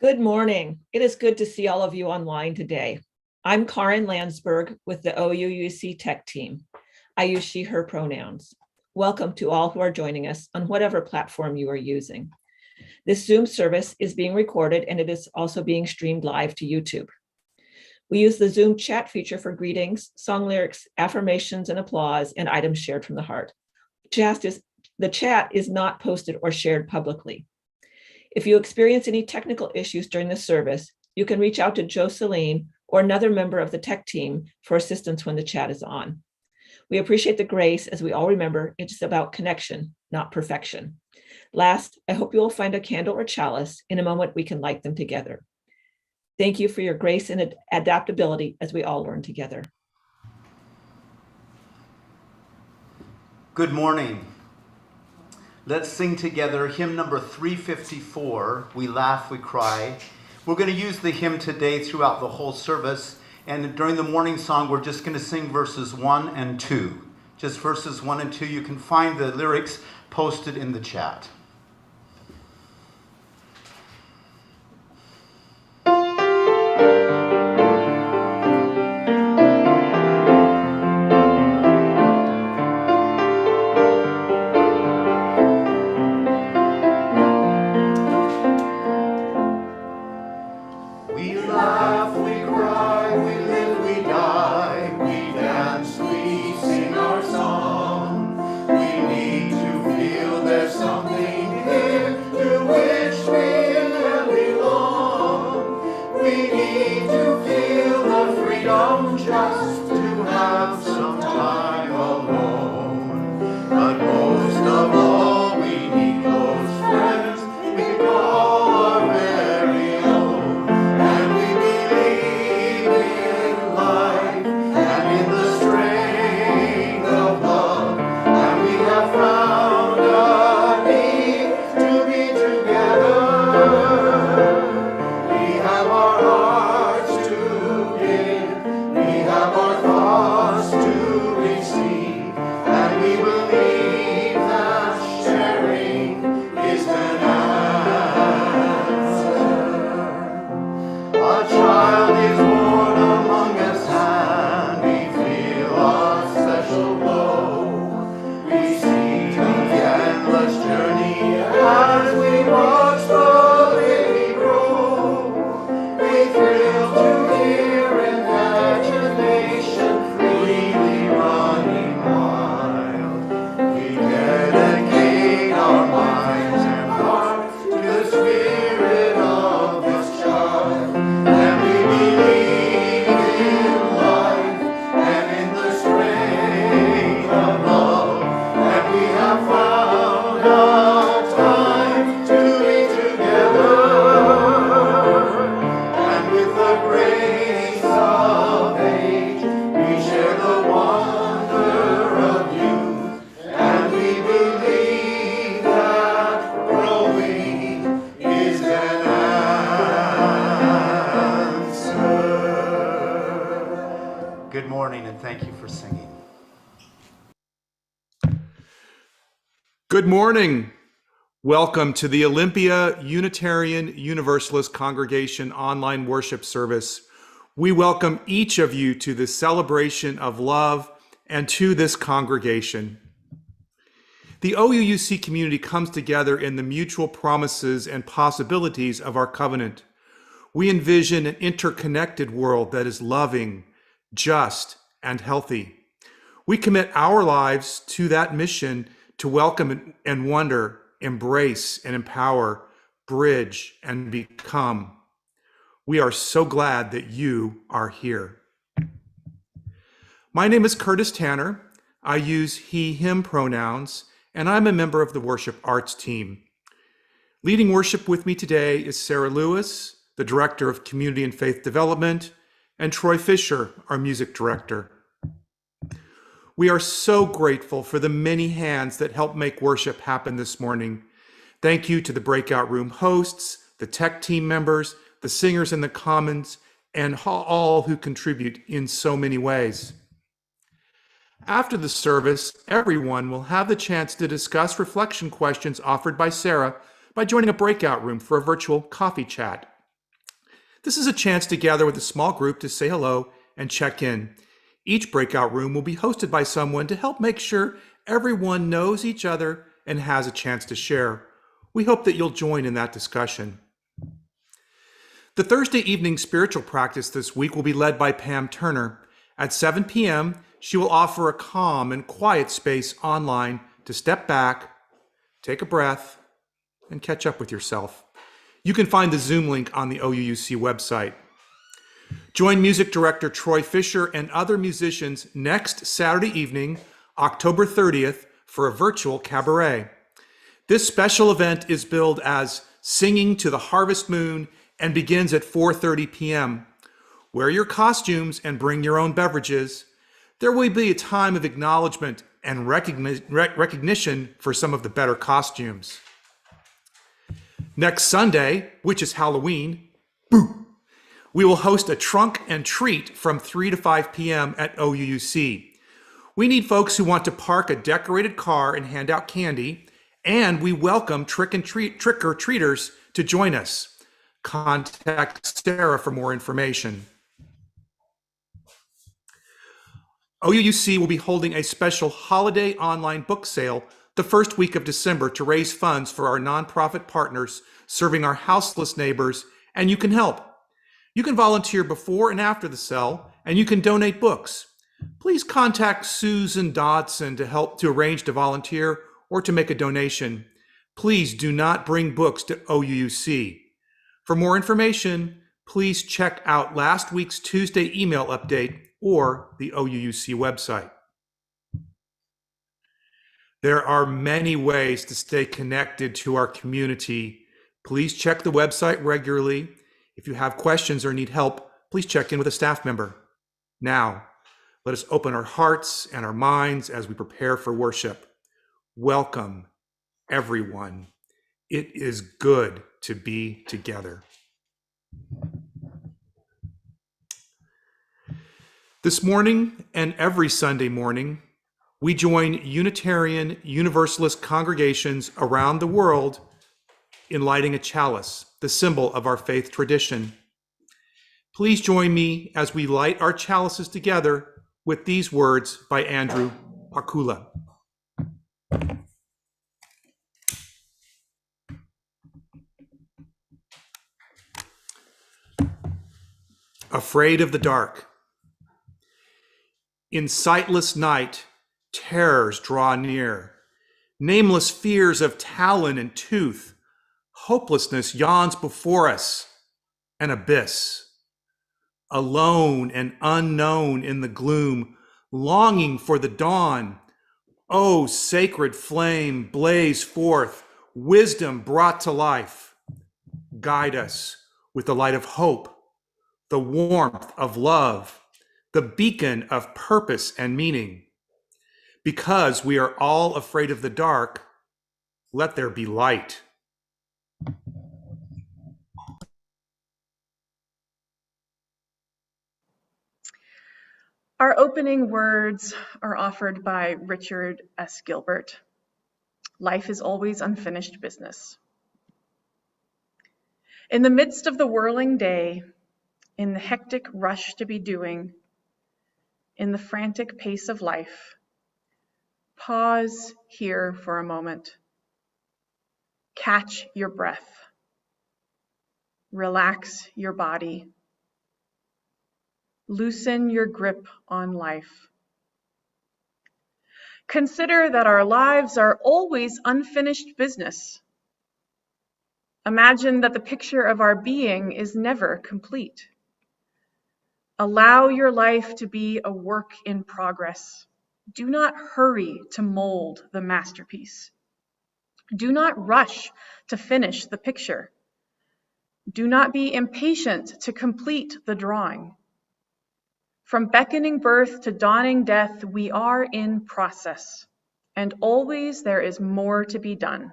Good morning. It is good to see all of you online today. I'm Karin Landsberg with the OUUC Tech team. I use she, her pronouns. Welcome to all who are joining us on whatever platform you are using. This Zoom service is being recorded and it is also being streamed live to YouTube. We use the Zoom chat feature for greetings, song lyrics, affirmations and applause, and items shared from the heart. The chat is not posted or shared publicly. If you experience any technical issues during the service, you can reach out to Jocelyn or another member of the tech team for assistance when the chat is on. We appreciate the grace as we all remember it's about connection, not perfection. Last, I hope you will find a candle or chalice. In a moment, we can light them together. Thank you for your grace and adaptability as we all learn together. Good morning. Let's sing together hymn number 354, We Laugh, We Cry. We're going to use the hymn today throughout the whole service, and during the morning song, we're just going to sing verses 1 and 2. Just verses 1 and 2. You can find the lyrics posted in the chat. Good morning. Welcome to the Olympia Unitarian Universalist Congregation online worship service. We welcome each of you to this celebration of love and to this congregation. The OUUC community comes together in the mutual promises and possibilities of our covenant. We envision an interconnected world that is loving, just, and healthy. We commit our lives to that mission to welcome and wonder, embrace and empower, bridge and become. We are so glad that you are here. My name is Curtis Tanner. I use he, him pronouns, and I'm a member of the worship arts team. Leading worship with me today is Sarah Lewis, the Director of Community and Faith Development, and Troy Fisher, our music director. We are so grateful for the many hands that helped make worship happen this morning. Thank you to the breakout room hosts, the tech team members, the singers in the commons, and all who contribute in so many ways. After the service, everyone will have the chance to discuss reflection questions offered by Sarah by joining a breakout room for a virtual coffee chat. This is a chance to gather with a small group to say hello and check in. Each breakout room will be hosted by someone to help make sure everyone knows each other and has a chance to share. We hope that you'll join in that discussion. The Thursday evening spiritual practice this week will be led by Pam Turner. At 7 p.m., she will offer a calm and quiet space online to step back, take a breath, and catch up with yourself. You can find the Zoom link on the OUUC website. Join music director Troy Fisher and other musicians next Saturday evening, October 30th, for a virtual cabaret. This special event is billed as Singing to the Harvest Moon and begins at 4:30 p.m. Wear your costumes and bring your own beverages. There will be a time of acknowledgement and recognition for some of the better costumes. Next Sunday, which is Halloween, we will host a trunk and treat from 3 to 5 p.m. at OUUC. We need folks who want to park a decorated car and hand out candy, and we welcome trick-or-treaters to join us. Contact Sarah for more information. OUUC will be holding a special holiday online book sale the first week of December to raise funds for our nonprofit partners serving our houseless neighbors, and you can help. You can volunteer before and after the sale, and you can donate books. Please contact Susan Dodson to arrange to volunteer or to make a donation. Please do not bring books to OUUC. For more information, please check out last week's Tuesday email update or the OUUC website. There are many ways to stay connected to our community. Please check the website regularly. If you have questions or need help, please check in with a staff member. Now, let us open our hearts and our minds as we prepare for worship. Welcome, everyone. It is good to be together. This morning and every Sunday morning, we join Unitarian Universalist congregations around the world in lighting a chalice, the symbol of our faith tradition. Please join me as we light our chalices together with these words by Andrew Pakula. Afraid of the dark. In sightless night, terrors draw near. Nameless fears of talon and tooth. Hopelessness yawns before us, an abyss. Alone and unknown in the gloom, longing for the dawn. O sacred flame, blaze forth, wisdom brought to life. Guide us with the light of hope, the warmth of love, the beacon of purpose and meaning. Because we are all afraid of the dark, let there be light. Our opening words are offered by Richard S. Gilbert. Life is always unfinished business. In the midst of the whirling day, in the hectic rush to be doing, in the frantic pace of life, pause here for a moment. Catch your breath. Relax your body. Loosen your grip on life. Consider that our lives are always unfinished business. Imagine that the picture of our being is never complete. Allow your life to be a work in progress. Do not hurry to mold the masterpiece. Do not rush to finish the picture. Do not be impatient to complete the drawing. From beckoning birth to dawning death, we are in process, and always there is more to be done.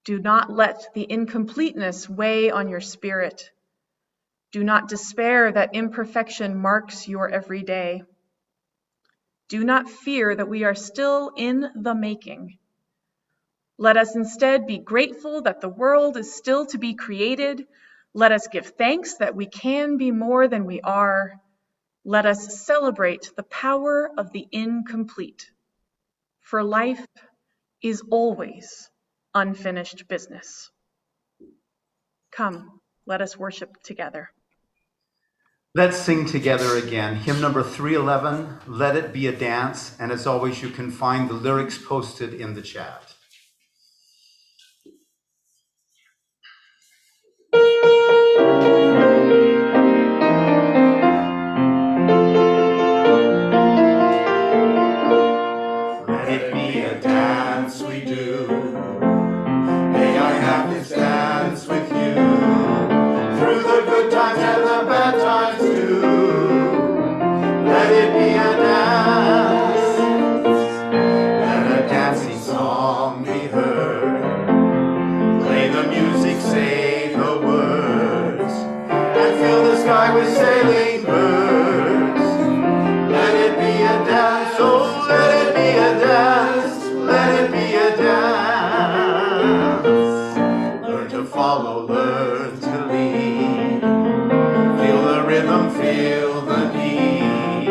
Do not let the incompleteness weigh on your spirit. Do not despair that imperfection marks your every day. Do not fear that we are still in the making. Let us instead be grateful that the world is still to be created, Let us give thanks that we can be more than we are. Let us celebrate the power of the incomplete. For life is always unfinished business. Come, let us worship together. Let's sing together again. Hymn number 311, Let It Be a Dance. And as always, you can find the lyrics posted in the chat. Let it be a dance we do. May I have this dance with you. Through the good times and the bad times too. Let it be a dance. Let a dancing song be heard. Play the music, say the words, and fill the sky with sailing birds. Let it be a dance, oh, let it be a dance. Let it be a dance. Learn to follow, learn to lead. Feel the rhythm, feel the need.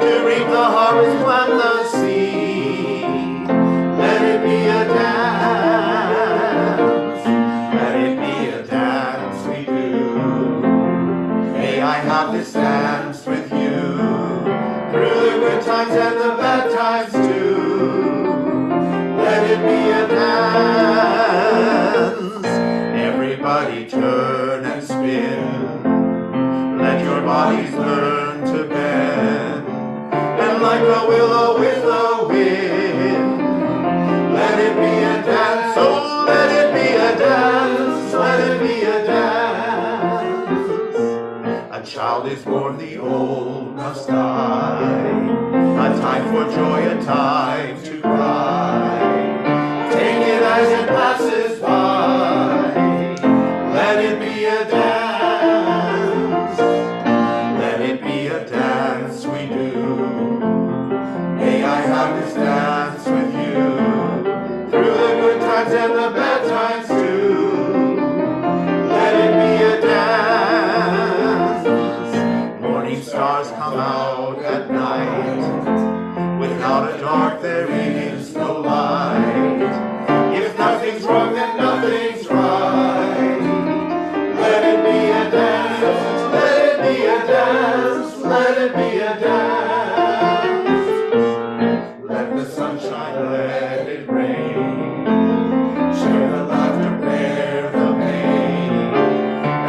To reap the harvest, plant the seed. Let it be a dance. Let it be a dance we do. May I have this dance with you. Through the good times and the bad times too. Let it be a dance. Everybody turn and spin. Let your bodies learn to bend. And like a willow with the wind. Let it be a dance. Oh, let it be a dance. Let it be a dance. A child is born, the old must die. A time for joy, a time to cry. Take it as it passes by. Let it be a dance. Let it be a dance we do. May I have this dance with you. Through the good times and the bad times too. Let it be a dance. Morning stars come out at night. Without a dark there is no light. If nothing's wrong, then nothing's right. Let it be a dance. Let it be a dance. Let it be a dance. Let the sunshine, let it rain. Share the laughter, bear the pain.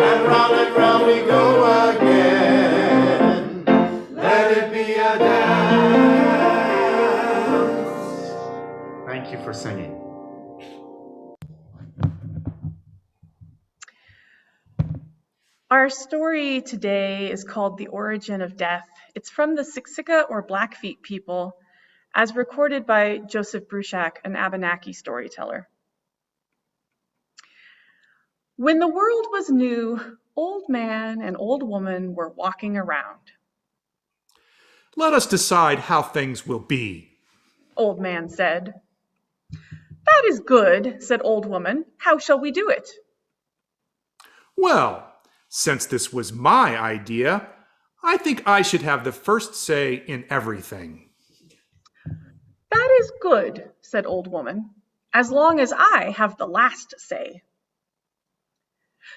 And round we go again. Let it be a dance. Thank you for singing. Our story today is called The Origin of Death. It's from the Siksika or Blackfeet people, as recorded by Joseph Bruchac, an Abenaki storyteller. When the world was new, old man and old woman were walking around. Let us decide how things will be. Old man said. That is good, said old woman. How shall we do it? Well, since this was my idea, I think I should have the first say in everything. That is good, said old woman, as long as I have the last say.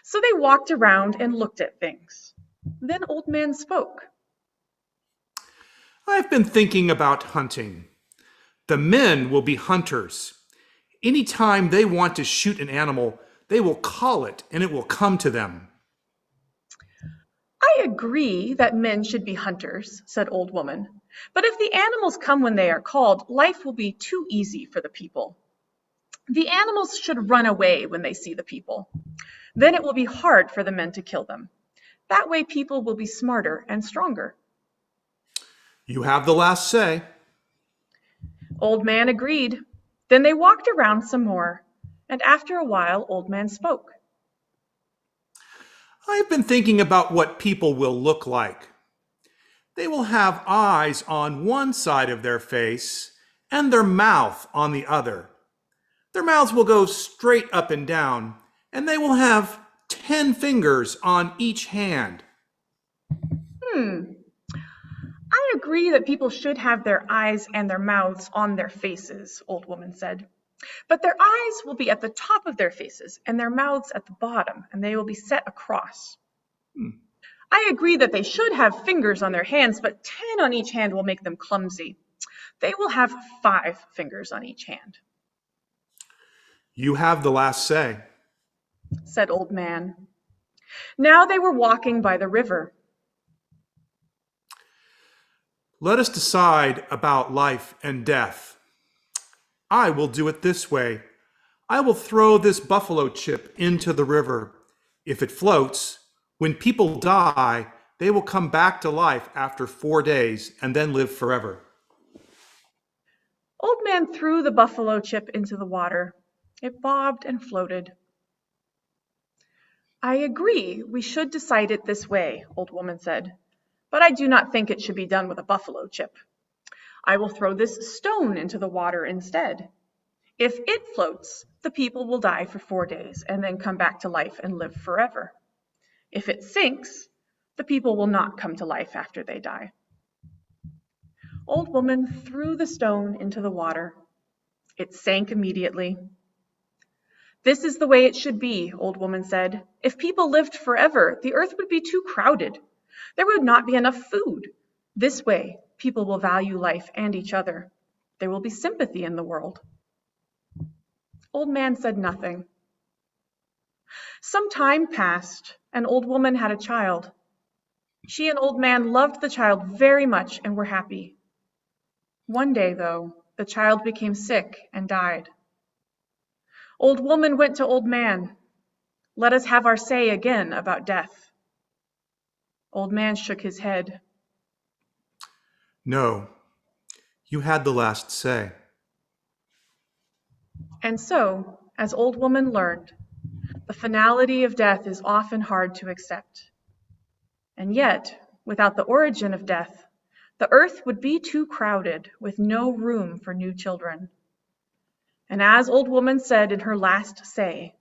So they walked around and looked at things. Then old man spoke. I've been thinking about hunting. The men will be hunters. Anytime they want to shoot an animal, they will call it and it will come to them. I agree that men should be hunters, said old woman. But if the animals come when they are called, life will be too easy for the people. The animals should run away when they see the people. Then it will be hard for the men to kill them. That way people will be smarter and stronger. You have the last say. Old man agreed. Then they walked around some more, and after a while, old man spoke. I've been thinking about what people will look like. They will have eyes on one side of their face and their mouth on the other. Their mouths will go straight up and down, and they will have 10 fingers on each hand. I agree that people should have their eyes and their mouths on their faces, Old Woman said. But their eyes will be at the top of their faces and their mouths at the bottom, and they will be set across. I agree that they should have fingers on their hands, but 10 on each hand will make them clumsy. They will have 5 fingers on each hand, You have the last say. said Old Man. Now they were walking by the river. Let us decide about life and death. I will do it this way. I will throw this buffalo chip into the river. If it floats, when people die, they will come back to life after 4 days and then live forever. Old Man threw the buffalo chip into the water. It bobbed and floated. I agree we should decide it this way, Old Woman said, but I do not think it should be done with a buffalo chip. I will throw this stone into the water instead. If it floats, the people will die for 4 days and then come back to life and live forever. If it sinks, the people will not come to life after they die. Old Woman threw the stone into the water. It sank immediately. This is the way it should be, Old Woman said. If people lived forever, the earth would be too crowded. There would not be enough food. This way, people will value life and each other. There will be sympathy in the world. Old Man said nothing. Some time passed, and Old Woman had a child. She and Old Man loved the child very much and were happy. One day, though, the child became sick and died. Old Woman went to Old Man. Let us have our say again about death. Old Man shook his head. No, you had the last say. And so, as Old Woman learned, the finality of death is often hard to accept. And yet, without the origin of death, the earth would be too crowded with no room for new children. And as Old Woman said in her last say,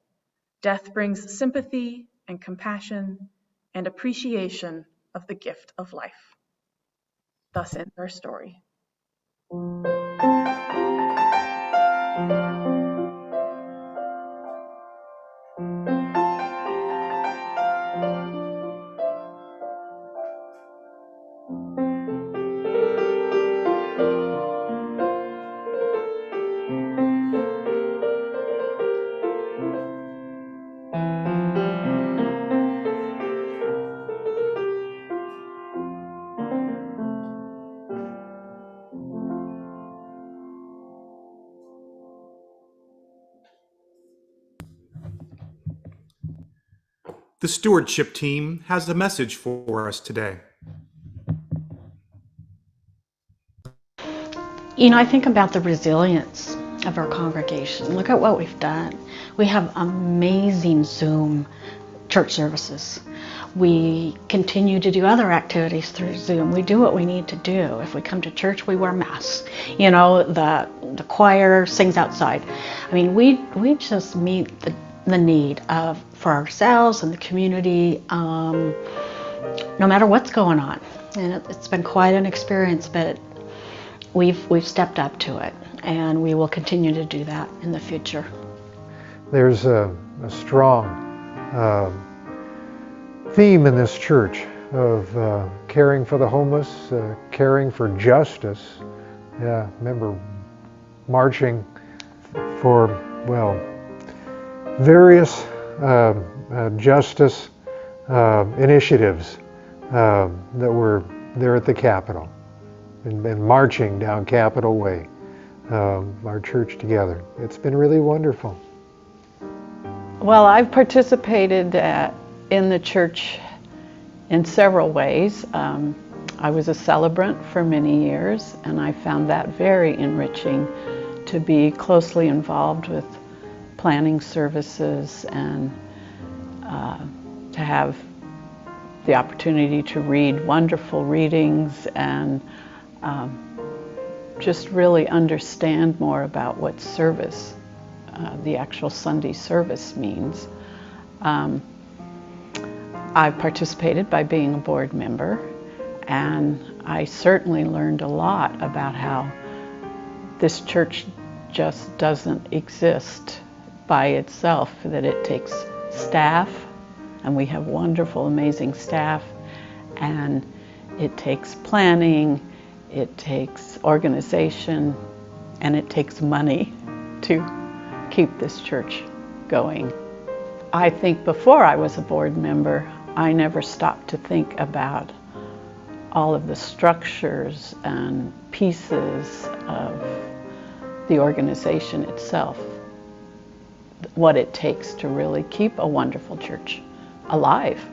death brings sympathy and compassion and appreciation of the gift of life. Thus ends our story. The stewardship team has a message for us today. You know, I think about the resilience of our congregation. Look at what we've done. We have amazing Zoom church services. We continue to do other activities through Zoom. We do what we need to do. If we come to church, we wear masks. You know, the choir sings outside. I mean, we just meet the need for ourselves and the community, no matter what's going on. And it's been quite an experience, but we've stepped up to it, and we will continue to do that in the future. There's a strong theme in this church of caring for the homeless, caring for justice. Yeah, remember marching for, well, various justice initiatives that were there at the Capitol and marching down Capitol Way, our church together. It's been really wonderful. Well, I've participated in the church in several ways. I was a celebrant for many years, and I found that very enriching to be closely involved with planning services and to have the opportunity to read wonderful readings and just really understand more about what service, the actual Sunday service means. I've participated by being a board member, and I certainly learned a lot about how this church just doesn't exist by itself, that it takes staff, and we have wonderful, amazing staff, and it takes planning, it takes organization, and it takes money to keep this church going. I think before I was a board member, I never stopped to think about all of the structures and pieces of the organization itself, what it takes to really keep a wonderful church alive.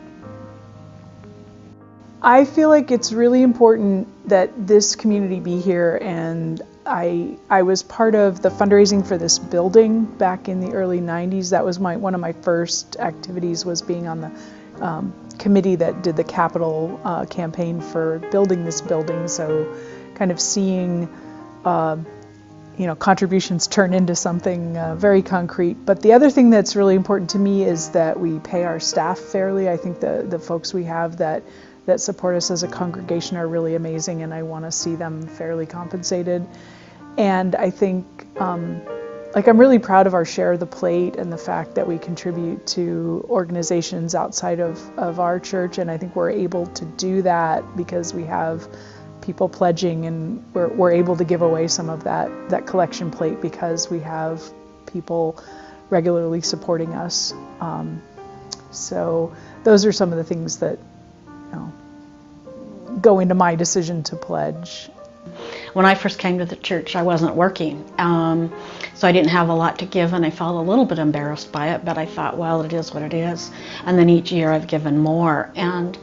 I feel like it's really important that this community be here, and I was part of the fundraising for this building back in the early 90s. That was one of my first activities, was being on the committee that did the capital campaign for building this building. So kind of seeing contributions turn into something very concrete. But the other thing that's really important to me is that we pay our staff fairly. I think the folks we have that support us as a congregation are really amazing, and I want to see them fairly compensated. And I think I'm really proud of our share of the plate and the fact that we contribute to organizations outside of our church, and I think we're able to do that because we have people pledging, and we're able to give away some of that collection plate because we have people regularly supporting us. So those are some of the things that go into my decision to pledge. When I first came to the church, I wasn't working, so I didn't have a lot to give, and I felt a little bit embarrassed by it, but I thought, well, it is what it is. And then each year I've given more, and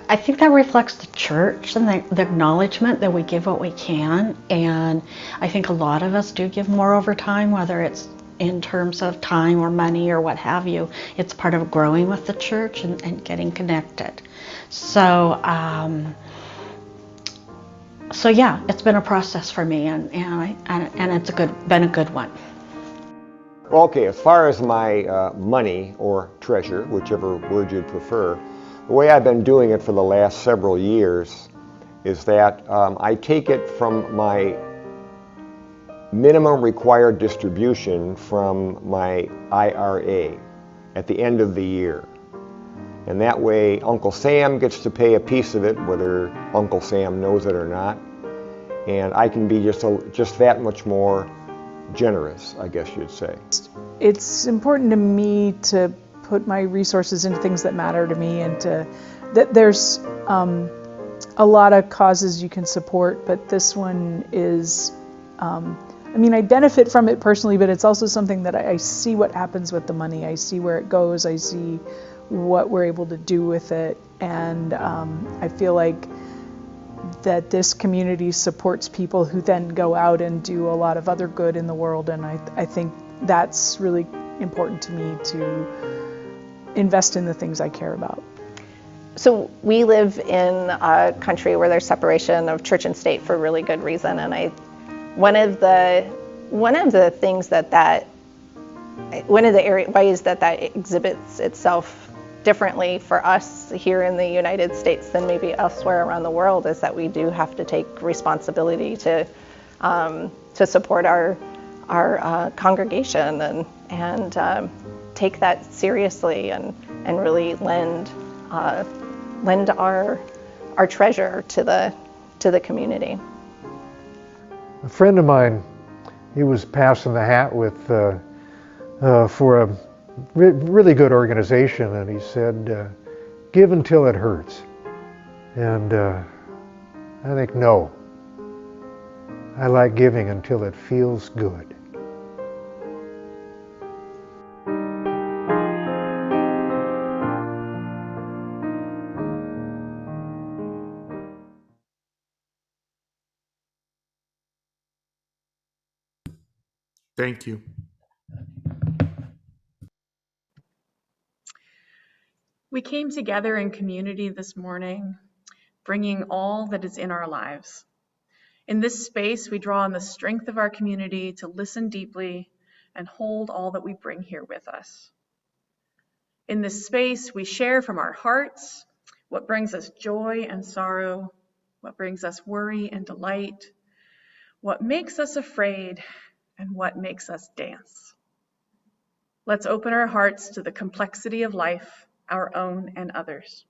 I think that reflects the church and the acknowledgement that we give what we can. And I think a lot of us do give more over time, whether it's in terms of time or money or what have you. It's part of growing with the church and getting connected. So yeah, it's been a process for me, and it's been a good one. Okay, as far as my money or treasure, whichever word you'd prefer, the way I've been doing it for the last several years is that I take it from my minimum required distribution from my IRA at the end of the year. And that way Uncle Sam gets to pay a piece of it, whether Uncle Sam knows it or not. And I can be just that much more generous, I guess you'd say. It's important to me to put my resources into things that matter to me, and that there's a lot of causes you can support, but this one is, I benefit from it personally, but it's also something that I see what happens with the money. I see where it goes. I see what we're able to do with it. And I feel like that this community supports people who then go out and do a lot of other good in the world. And I think that's really important to me, to invest in the things I care about. So we live in a country where there's separation of church and state for really good reason. And one of the ways that exhibits itself differently for us here in the United States than maybe elsewhere around the world is that we do have to take responsibility to support our congregation and take that seriously and really lend our treasure to the community. A friend of mine, he was passing the hat with for a really good organization, and he said, give until it hurts. And I think, no, I like giving until it feels good. Thank you. We came together in community this morning, bringing all that is in our lives. In this space, we draw on the strength of our community to listen deeply and hold all that we bring here with us. In this space, we share from our hearts what brings us joy and sorrow, what brings us worry and delight, what makes us afraid, and what makes us dance. Let's open our hearts to the complexity of life, our own and others.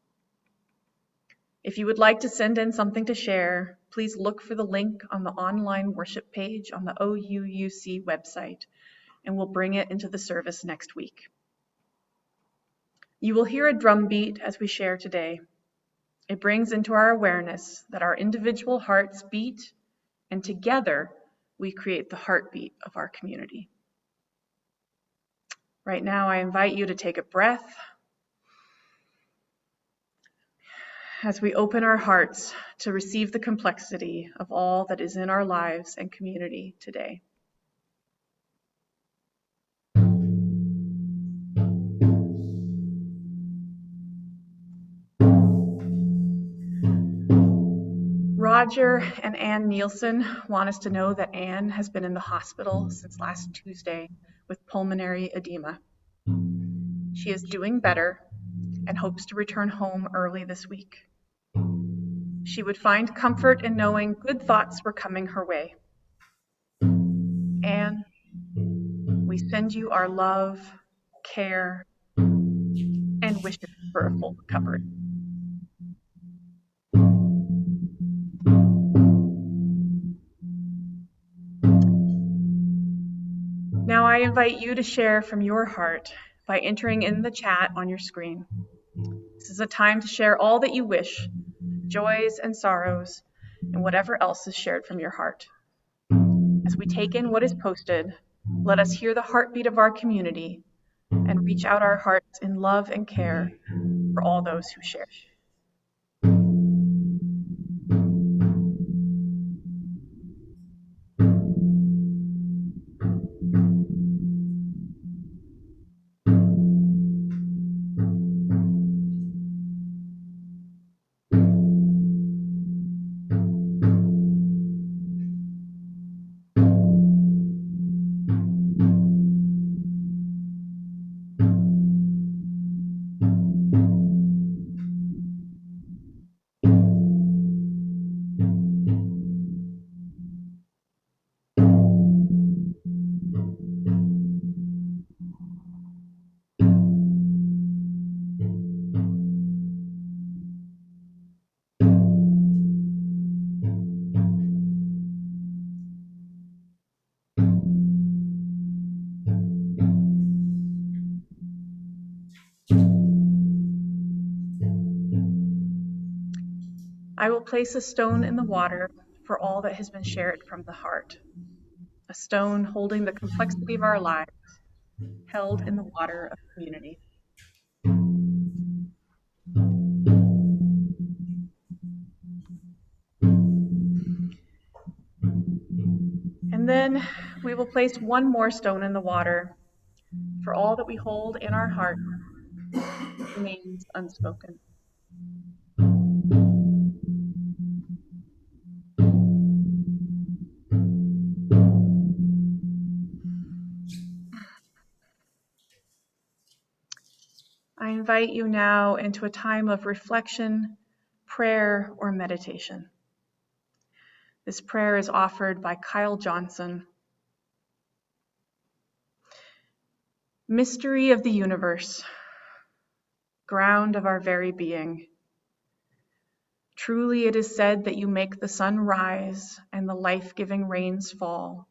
If you would like to send in something to share, please look for the link on the online worship page on the OUUC website, and we'll bring it into the service next week. You will hear a drum beat as we share today. It brings into our awareness that our individual hearts beat, and together we create the heartbeat of our community. Right now, I invite you to take a breath as we open our hearts to receive the complexity of all that is in our lives and community today. Roger and Ann Nielsen want us to know that Ann has been in the hospital since last Tuesday with pulmonary edema. She is doing better and hopes to return home early this week. She would find comfort in knowing good thoughts were coming her way. Ann, we send you our love, care, and wishes for a full recovery. Now I invite you to share from your heart by entering in the chat on your screen. This is a time to share all that you wish, joys and sorrows, and whatever else is shared from your heart. As we take in what is posted, let us hear the heartbeat of our community and reach out our hearts in love and care for all those who share. I will place a stone in the water for all that has been shared from the heart, a stone holding the complexity of our lives, held in the water of community. And then we will place one more stone in the water for all that we hold in our heart remains unspoken. I invite you now into a time of reflection, prayer, or meditation. This prayer is offered by Kyle Johnson. Mystery of the universe, ground of our very being. Truly it is said that you make the sun rise and the life-giving rains fall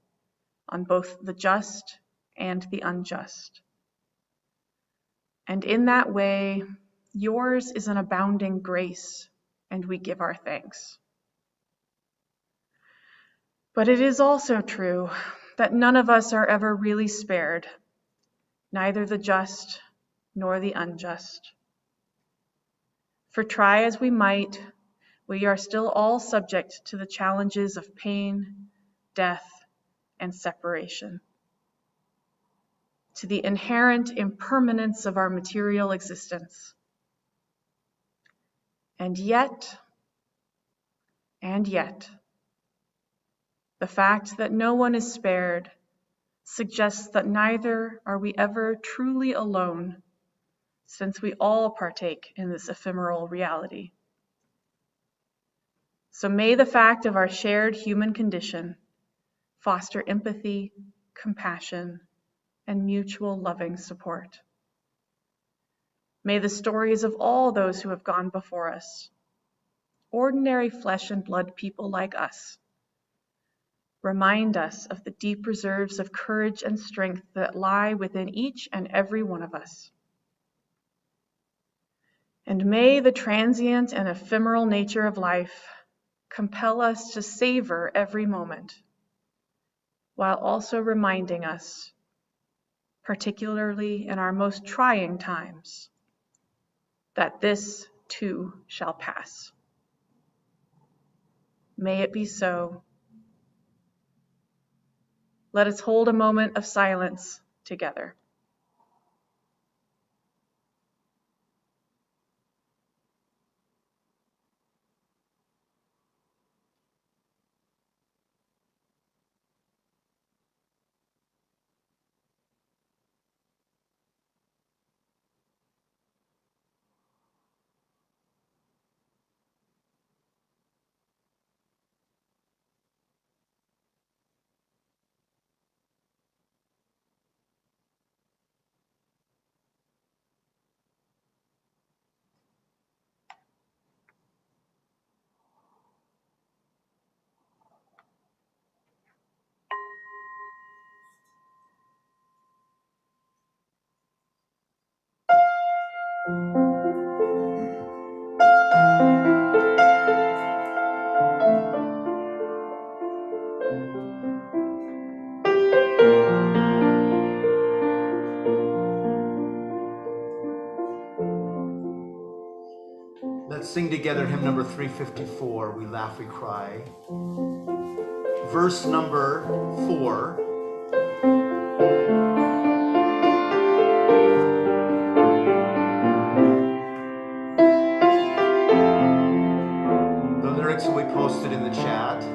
on both the just and the unjust. And in that way, yours is an abounding grace, and we give our thanks. But it is also true that none of us are ever really spared, neither the just nor the unjust. For try as we might, we are still all subject to the challenges of pain, death, and separation, to the inherent impermanence of our material existence. And yet, the fact that no one is spared suggests that neither are we ever truly alone, since we all partake in this ephemeral reality. So may the fact of our shared human condition foster empathy, compassion, and mutual loving support. May the stories of all those who have gone before us, ordinary flesh and blood people like us, remind us of the deep reserves of courage and strength that lie within each and every one of us. And may the transient and ephemeral nature of life compel us to savor every moment, while also reminding us, particularly in our most trying times, that this too shall pass. May it be so. Let us hold a moment of silence together. Let's sing together hymn number 354, We Laugh, We Cry. Verse number 4. The lyrics will be posted in the chat.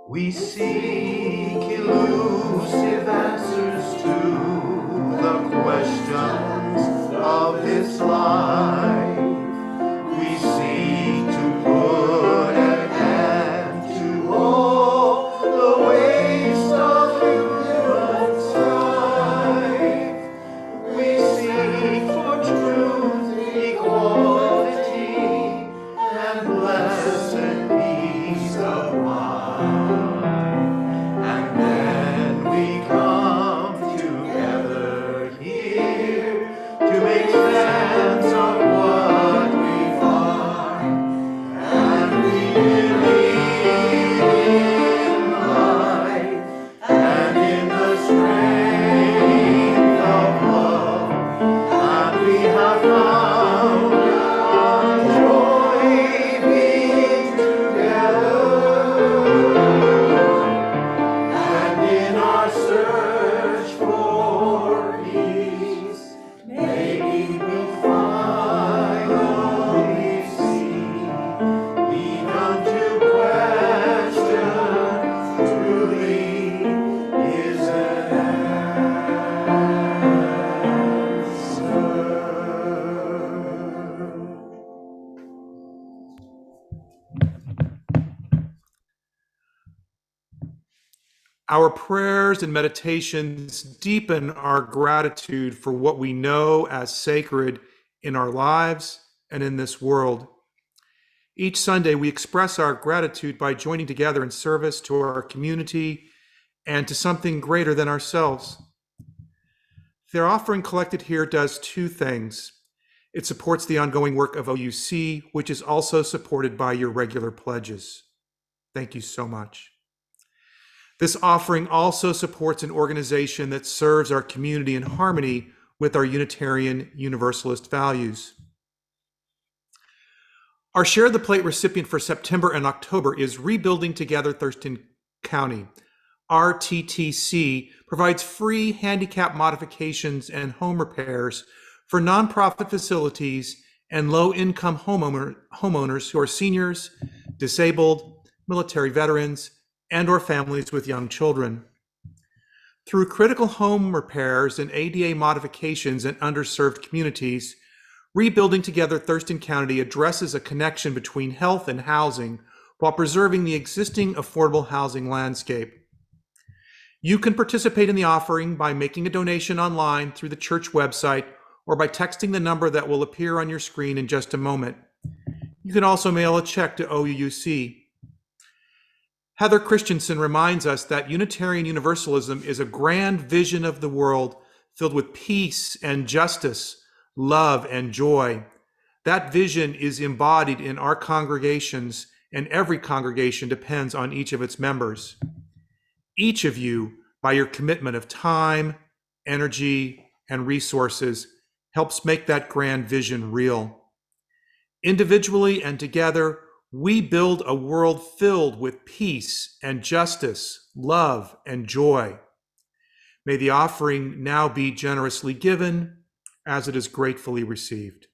We seek elusive answers to the questions of this life. We seek to put an end to all the waste of human strife. We seek for truth, equality, and blessed peace of mind. We come together here to make sense of what we find, and we believe in life and in the strength of love, and we have found our joy being together. Search for peace, maybe we'll finally see. We've come to question truly is an answer. Our prayers and meditations deepen our gratitude for what we know as sacred in our lives and in this world. Each Sunday, we express our gratitude by joining together in service to our community and to something greater than ourselves. The offering collected here does two things. It supports the ongoing work of OUUC, which is also supported by your regular pledges. Thank you so much. This offering also supports an organization that serves our community in harmony with our Unitarian Universalist values. Our Share the Plate recipient for September and October is Rebuilding Together Thurston County. RTTC provides free handicap modifications and home repairs for nonprofit facilities and low-income homeowners who are seniors, disabled, military veterans, and/or families with young children. Through critical home repairs and ADA modifications in underserved communities, Rebuilding Together Thurston County addresses a connection between health and housing while preserving the existing affordable housing landscape. You can participate in the offering by making a donation online through the church website or by texting the number that will appear on your screen in just a moment. You can also mail a check to OUUC. Heather Christensen reminds us that Unitarian Universalism is a grand vision of the world filled with peace and justice, love and joy. That vision is embodied in our congregations, and every congregation depends on each of its members. Each of you, by your commitment of time, energy, and resources, helps make that grand vision real. Individually and together, we build a world filled with peace and justice, love and joy. May the offering now be generously given as it is gratefully received.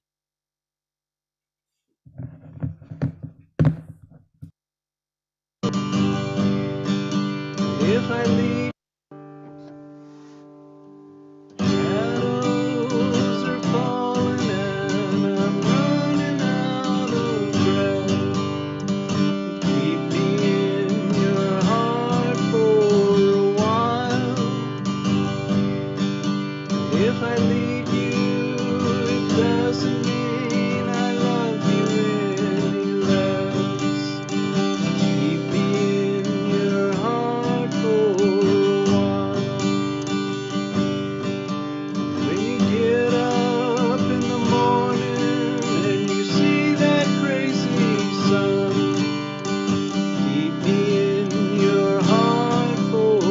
If I leave, shadows are falling and I'm running out of breath. Keep me in your heart for a while. If I leave you, it doesn't mean I love you any less. Keep me in your heart for a while. When you get up in the morning and you see that crazy sun, keep me in your heart for a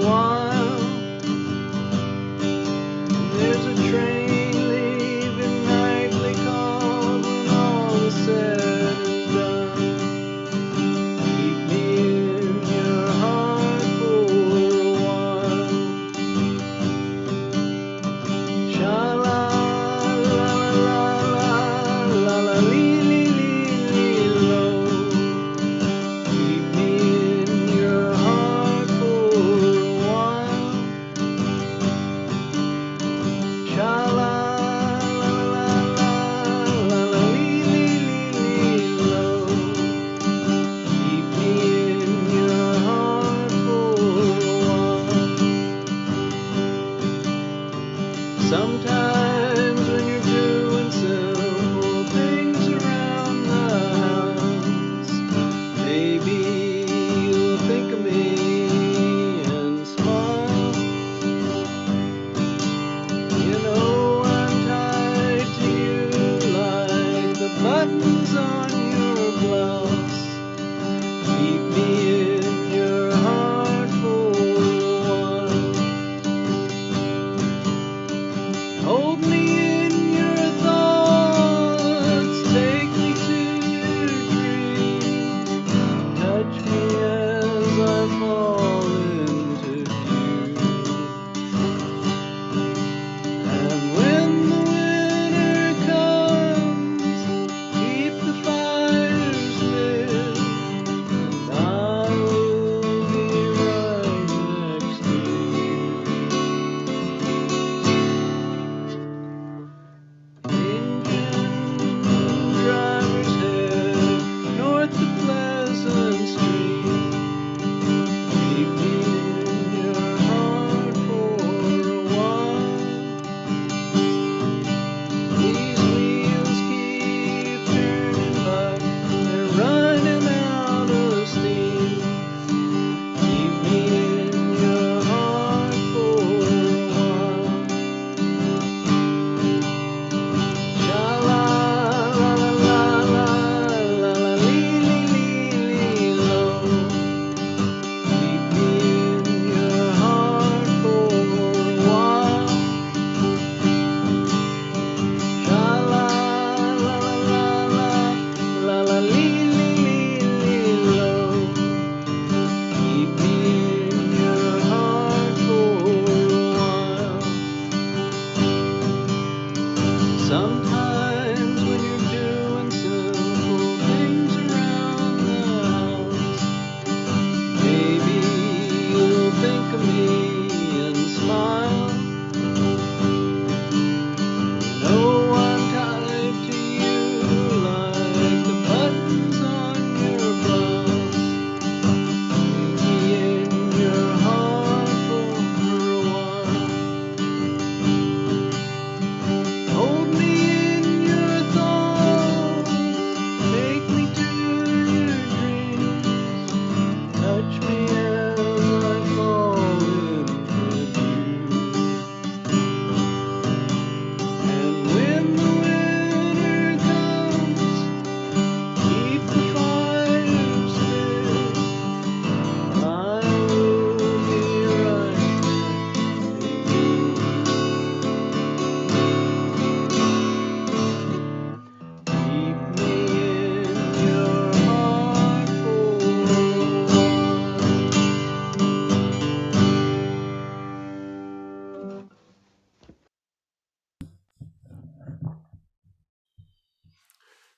while. There's a train leaving nightly called when all is said and done. Keep me in your heart for a while. Sha-la-la-la-la-la-la-lee-lee-lee-lee-lo. Keep me in your heart for a while. Sha-la-la-la-la-la-lee-lee-lee-lee-lo. Keep me in your heart for a while. Sometimes when you're doing simple things around the house, maybe you'll think of me and smile. You know I'm tied to you like the buttons on your blouse. Keep me in your heart for a while. Hold me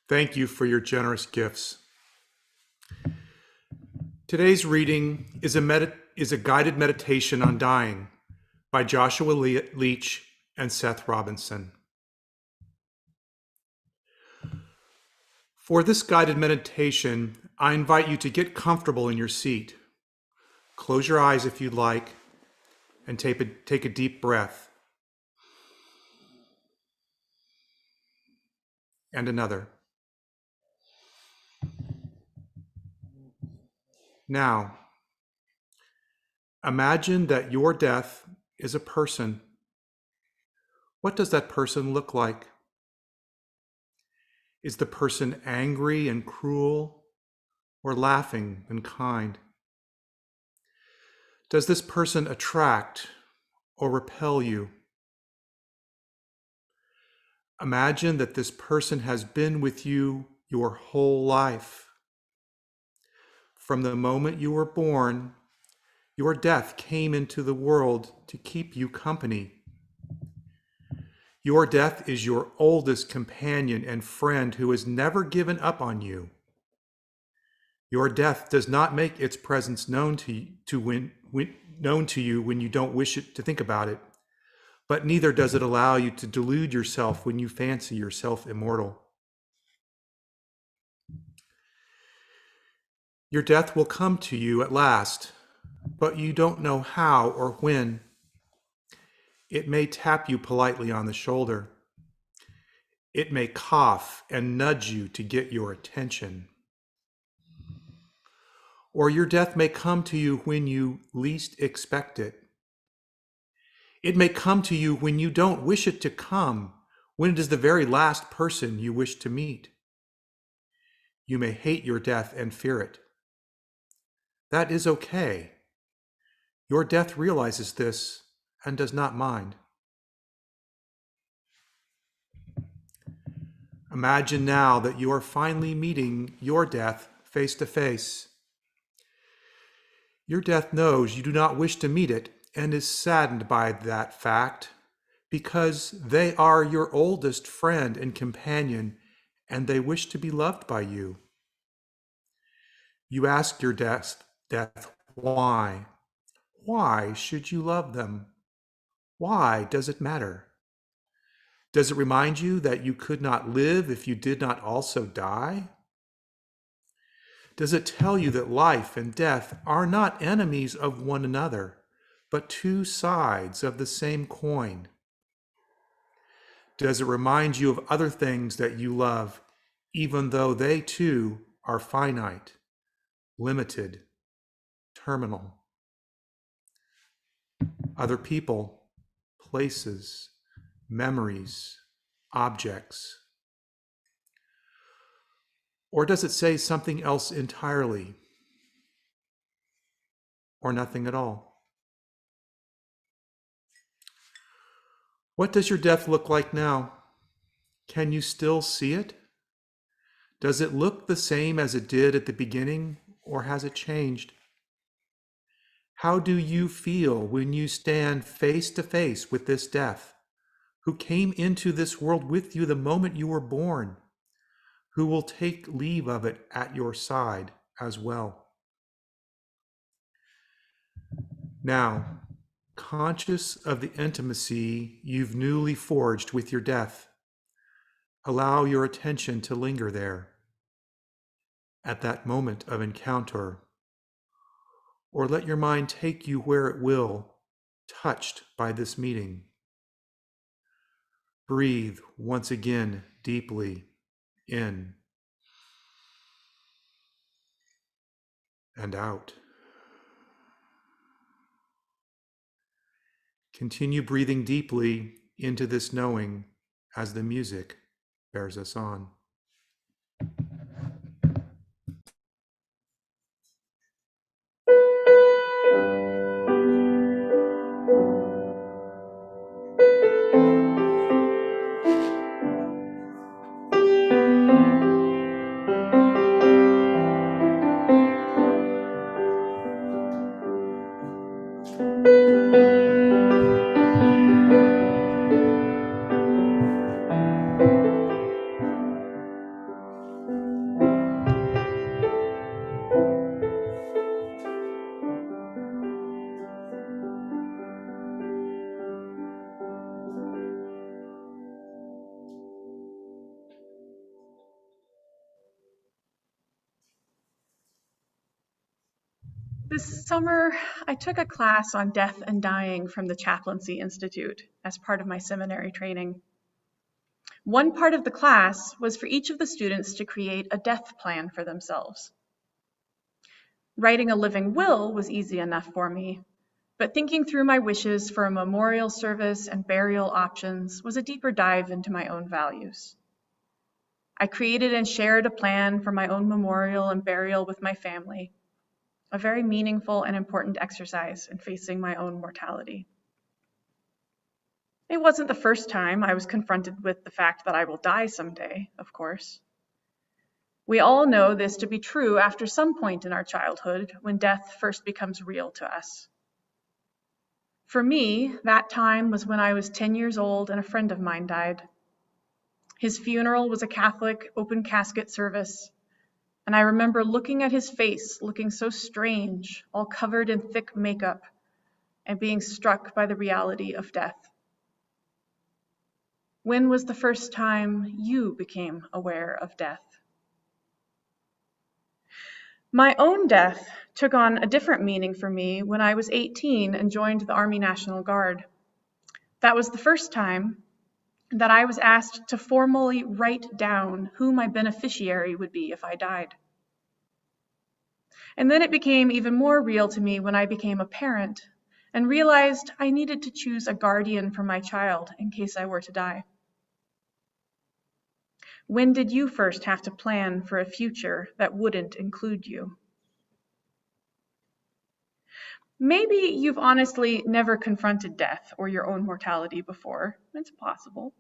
Thank you for your generous gifts. Today's reading is a guided meditation on dying by Joshua Leach and Seth Robinson. For this guided meditation, I invite you to get comfortable in your seat. Close your eyes if you'd like, and take a deep breath. And another. Now, imagine that your death is a person. What does that person look like? Is the person angry and cruel, or laughing and kind? Does this person attract or repel you? Imagine that this person has been with you your whole life. From the moment you were born, your death came into the world to keep you company. Your death is your oldest companion and friend who has never given up on you. Your death does not make its presence known to you when you don't wish it to think about it, but neither does it allow you to delude yourself when you fancy yourself immortal. Your death will come to you at last, but you don't know how or when. It may tap you politely on the shoulder. It may cough and nudge you to get your attention. Or your death may come to you when you least expect it. It may come to you when you don't wish it to come, when it is the very last person you wish to meet. You may hate your death and fear it. That is okay. Your death realizes this and does not mind. Imagine now that you are finally meeting your death face to face. Your death knows you do not wish to meet it and is saddened by that fact because they are your oldest friend and companion and they wish to be loved by you. You ask your death, why? Why should you love them? Why does it matter? Does it remind you that you could not live if you did not also die? Does it tell you that life and death are not enemies of one another, but two sides of the same coin? Does it remind you of other things that you love, even though they too are finite, limited, terminal? Other people, places, memories, objects? Or does it say something else entirely? Or nothing at all? What does your death look like now? Can you still see it? Does it look the same as it did at the beginning, or has it changed? How do you feel when you stand face to face with this death, who came into this world with you the moment you were born, who will take leave of it at your side as well? Now, conscious of the intimacy you've newly forged with your death, allow your attention to linger there at that moment of encounter, or let your mind take you where it will, touched by this meeting. Breathe once again deeply in and out. Continue breathing deeply into this knowing as the music bears us on. This summer, I took a class on death and dying from the Chaplaincy Institute as part of my seminary training. One part of the class was for each of the students to create a death plan for themselves. Writing a living will was easy enough for me, but thinking through my wishes for a memorial service and burial options was a deeper dive into my own values. I created and shared a plan for my own memorial and burial with my family, a very meaningful and important exercise in facing my own mortality. It wasn't the first time I was confronted with the fact that I will die someday, of course. We all know this to be true after some point in our childhood when death first becomes real to us. For me, that time was when I was 10 years old and a friend of mine died. His funeral was a Catholic open casket service, and I remember looking at his face, looking so strange, all covered in thick makeup, and being struck by the reality of death. When was the first time you became aware of death? My own death took on a different meaning for me when I was 18 and joined the Army National Guard. That was the first time that I was asked to formally write down who my beneficiary would be if I died. And then it became even more real to me when I became a parent and realized I needed to choose a guardian for my child in case I were to die. When did you first have to plan for a future that wouldn't include you? Maybe you've honestly never confronted death or your own mortality before. It's possible.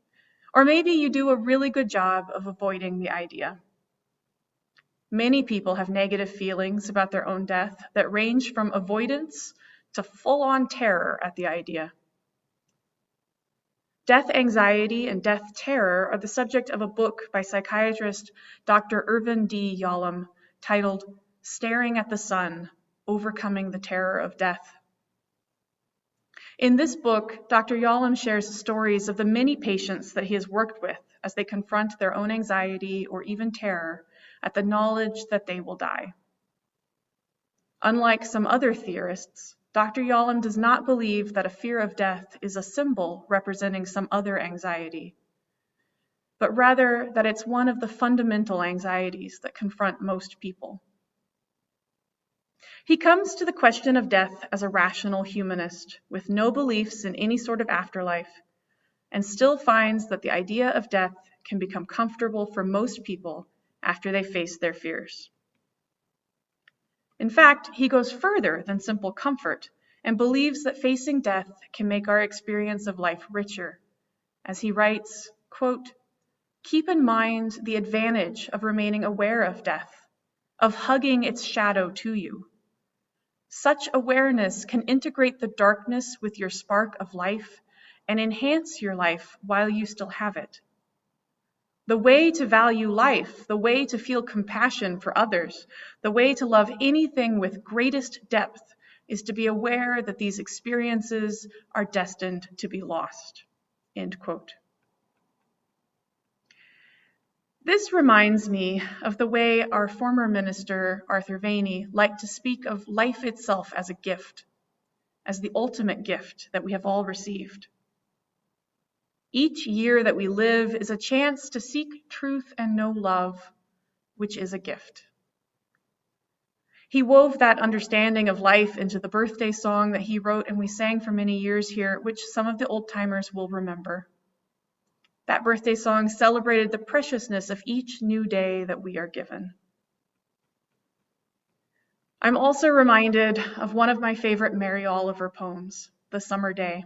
Or maybe you do a really good job of avoiding the idea. Many people have negative feelings about their own death that range from avoidance to full-on terror at the idea. Death anxiety and death terror are the subject of a book by psychiatrist Dr. Irvin D. Yalom titled Staring at the Sun, Overcoming the Terror of Death. In this book, Dr. Yalom shares stories of the many patients that he has worked with as they confront their own anxiety or even terror at the knowledge that they will die. Unlike some other theorists, Dr. Yalom does not believe that a fear of death is a symbol representing some other anxiety, but rather that it's one of the fundamental anxieties that confront most people. He comes to the question of death as a rational humanist with no beliefs in any sort of afterlife, and still finds that the idea of death can become comfortable for most people after they face their fears. In fact, he goes further than simple comfort and believes that facing death can make our experience of life richer. As he writes, quote, "Keep in mind the advantage of remaining aware of death, of hugging its shadow to you. Such awareness can integrate the darkness with your spark of life and enhance your life while you still have it. The way to value life, the way to feel compassion for others, the way to love anything with greatest depth is to be aware that these experiences are destined to be lost." End quote. This reminds me of the way our former minister, Arthur Vaney, liked to speak of life itself as a gift, as the ultimate gift that we have all received. Each year that we live is a chance to seek truth and know love, which is a gift. He wove that understanding of life into the birthday song that he wrote and we sang for many years here, which some of the old-timers will remember. That birthday song celebrated the preciousness of each new day that we are given. I'm also reminded of one of my favorite Mary Oliver poems, The Summer Day.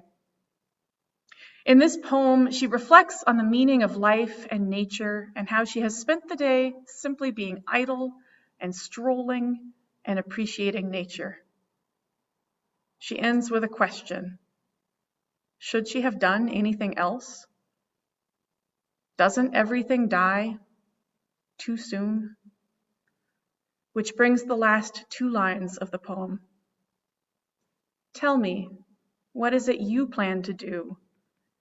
In this poem, she reflects on the meaning of life and nature and how she has spent the day simply being idle and strolling and appreciating nature. She ends with a question. Should she have done anything else? Doesn't everything die too soon? Which brings the last two lines of the poem. Tell me, what is it you plan to do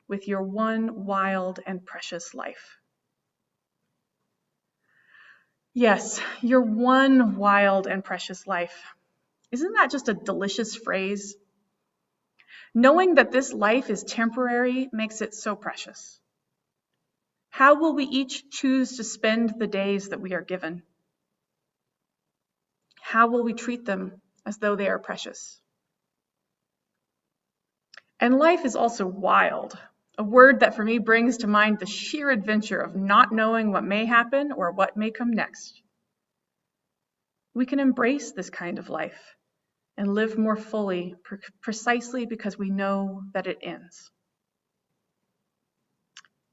with your one wild and precious life? Yes, your one wild and precious life. Isn't that just a delicious phrase? Knowing that this life is temporary makes it so precious. How will we each choose to spend the days that we are given? How will we treat them as though they are precious? And life is also wild, a word that for me brings to mind the sheer adventure of not knowing what may happen or what may come next. We can embrace this kind of life and live more fully precisely because we know that it ends.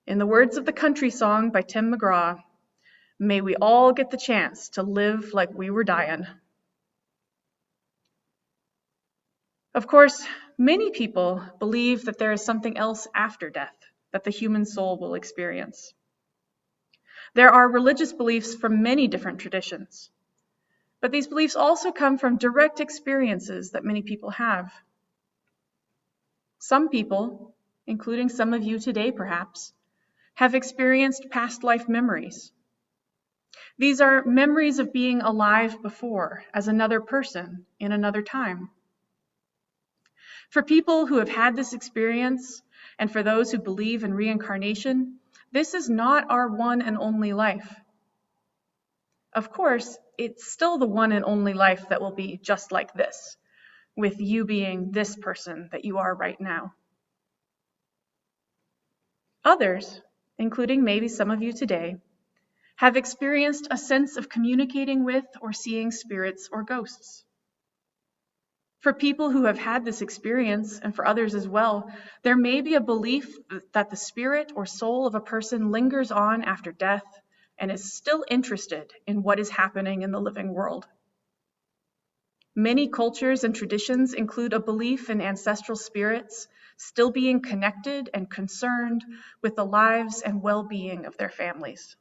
In the words of the country song by Tim McGraw, may we all get the chance to live like we were dying. Of course, many people believe that there is something else after death that the human soul will experience. There are religious beliefs from many different traditions, but these beliefs also come from direct experiences that many people have. Some people, including some of you today perhaps, have experienced past life memories. These are memories of being alive before as another person in another time. For people who have had this experience, and for those who believe in reincarnation, this is not our one and only life. Of course, it's still the one and only life that will be just like this, with you being this person that you are right now. Others, including maybe some of you today, have experienced a sense of communicating with or seeing spirits or ghosts. For people who have had this experience, and for others as well, there may be a belief that the spirit or soul of a person lingers on after death and is still interested in what is happening in the living world. Many cultures and traditions include a belief in ancestral spirits still being connected and concerned with the lives and well-being of their families.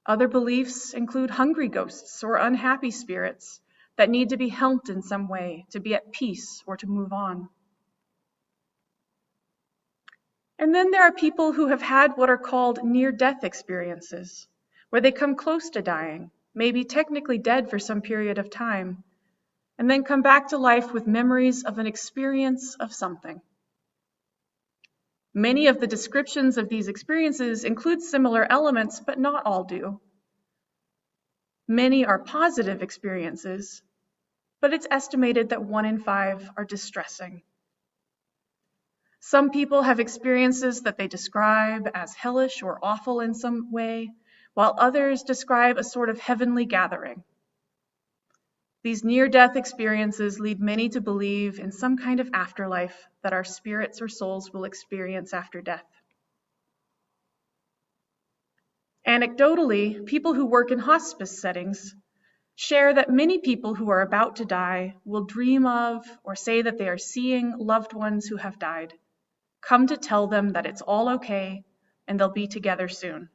Other beliefs include hungry ghosts or unhappy spirits that need to be helped in some way to be at peace or to move on. And then there are people who have had what are called near-death experiences, where they come close to dying, maybe technically dead for some period of time, and then come back to life with memories of an experience of something. Many of the descriptions of these experiences include similar elements, but not all do. Many are positive experiences, but it's estimated that 1 in 5 are distressing. Some people have experiences that they describe as hellish or awful in some way, while others describe a sort of heavenly gathering. These near-death experiences lead many to believe in some kind of afterlife that our spirits or souls will experience after death. Anecdotally, people who work in hospice settings share that many people who are about to die will dream of or say that they are seeing loved ones who have died, come to tell them that it's all okay and they'll be together soon.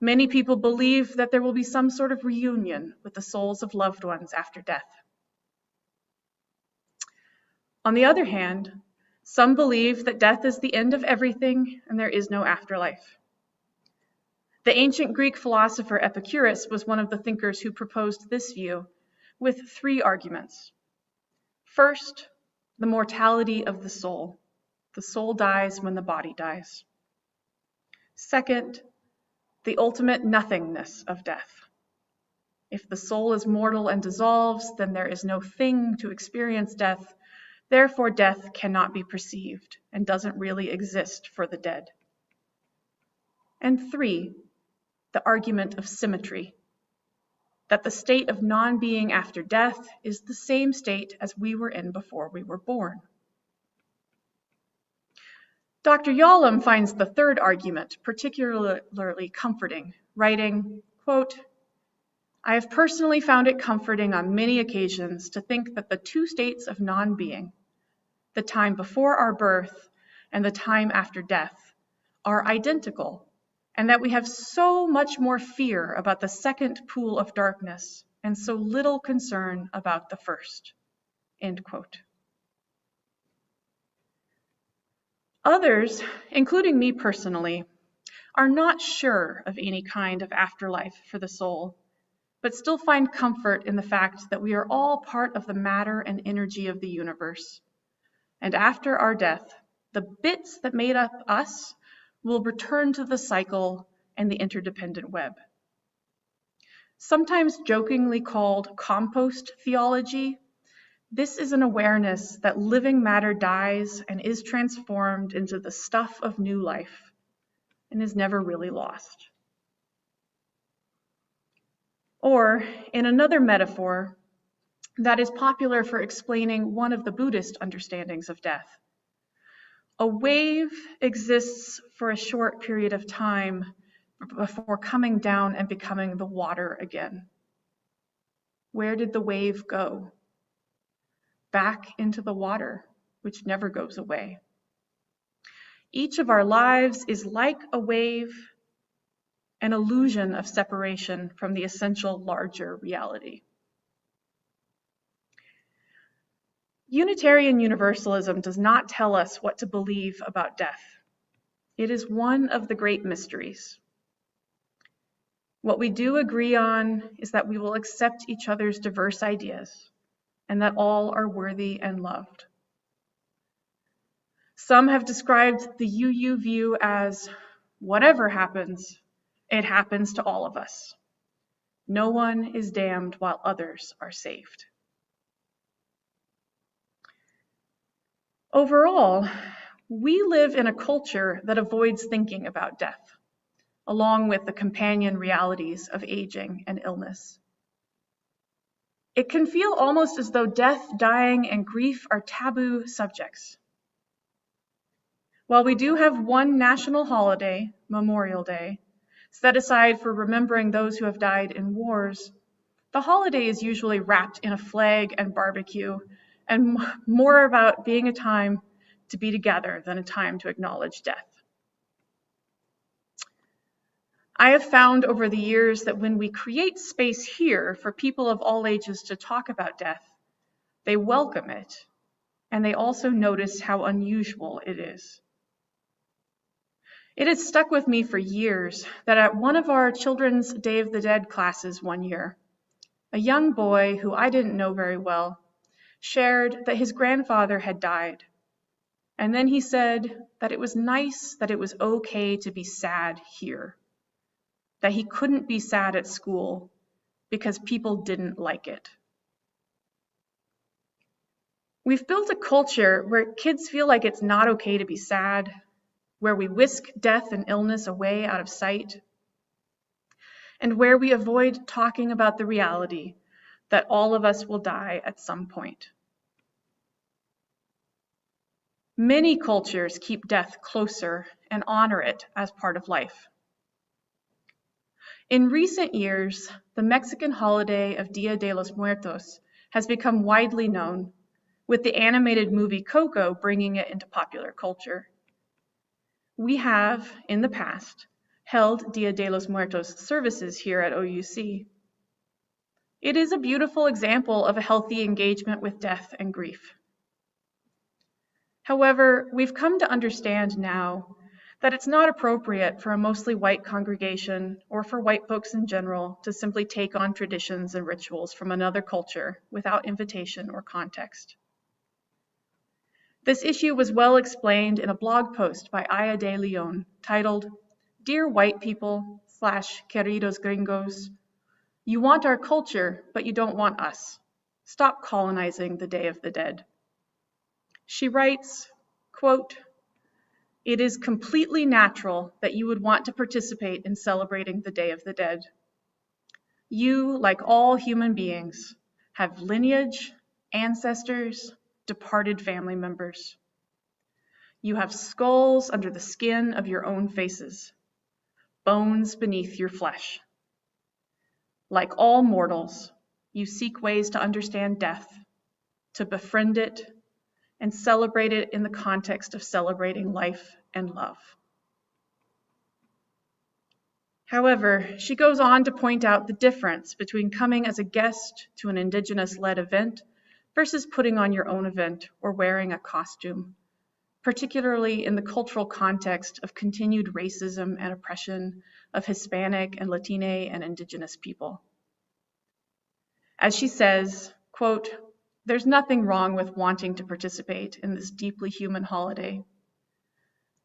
Many people believe that there will be some sort of reunion with the souls of loved ones after death. On the other hand, some believe that death is the end of everything and there is no afterlife. The ancient Greek philosopher Epicurus was one of the thinkers who proposed this view with 3 arguments. First, the mortality of the soul. The soul dies when the body dies. Second, the ultimate nothingness of death. If the soul is mortal and dissolves, then there is no thing to experience death. Therefore, death cannot be perceived and doesn't really exist for the dead. And 3, the argument of symmetry, that the state of non-being after death is the same state as we were in before we were born. Dr. Yalom finds the 3rd argument particularly comforting, writing, quote, "I have personally found it comforting on many occasions to think that the 2 states of non-being, the time before our birth and the time after death, are identical, and that we have so much more fear about the second pool of darkness and so little concern about the first." End quote. Others, including me personally, are not sure of any kind of afterlife for the soul, but still find comfort in the fact that we are all part of the matter and energy of the universe. And after our death, the bits that made up us will return to the cycle and the interdependent web. Sometimes jokingly called compost theology, this is an awareness that living matter dies and is transformed into the stuff of new life and is never really lost. Or, in another metaphor that is popular for explaining one of the Buddhist understandings of death, a wave exists for a short period of time before coming down and becoming the water again. Where did the wave go? Back into the water, which never goes away. Each of our lives is like a wave, an illusion of separation from the essential larger reality. Unitarian Universalism does not tell us what to believe about death. It is one of the great mysteries. What we do agree on is that we will accept each other's diverse ideas and that all are worthy and loved. Some have described the UU view as, whatever happens, it happens to all of us. No one is damned while others are saved. Overall, we live in a culture that avoids thinking about death, along with the companion realities of aging and illness. It can feel almost as though death, dying, and grief are taboo subjects. While we do have one national holiday, Memorial Day, set aside for remembering those who have died in wars, the holiday is usually wrapped in a flag and barbecue, and more about being a time to be together than a time to acknowledge death. I have found over the years that when we create space here for people of all ages to talk about death, they welcome it, and they also notice how unusual it is. It has stuck with me for years that at one of our children's Day of the Dead classes one year, a young boy who I didn't know very well shared that his grandfather had died. And then he said that it was nice that it was okay to be sad here, that he couldn't be sad at school because people didn't like it. We've built a culture where kids feel like it's not okay to be sad, where we whisk death and illness away out of sight, and where we avoid talking about the reality that all of us will die at some point. Many cultures keep death closer and honor it as part of life. In recent years, the Mexican holiday of Dia de los Muertos has become widely known, with the animated movie Coco bringing it into popular culture. We have, in the past, held Dia de los Muertos services here at OUUC. It is a beautiful example of a healthy engagement with death and grief. However, we've come to understand now that it's not appropriate for a mostly white congregation or for white folks in general to simply take on traditions and rituals from another culture without invitation or context. This issue was well explained in a blog post by Aya de Leon titled, "Dear White People / Queridos Gringos, you want our culture, but you don't want us. Stop colonizing the Day of the Dead." She writes, quote, "It is completely natural that you would want to participate in celebrating the Day of the Dead. You, like all human beings, have lineage, ancestors, departed family members. You have skulls under the skin of your own faces, bones beneath your flesh. Like all mortals, you seek ways to understand death, to befriend it, and celebrate it in the context of celebrating life and love." However, she goes on to point out the difference between coming as a guest to an Indigenous-led event versus putting on your own event or wearing a costume, particularly in the cultural context of continued racism and oppression of Hispanic and Latine and Indigenous people. as she says, quote, "There's nothing wrong with wanting to participate in this deeply human holiday.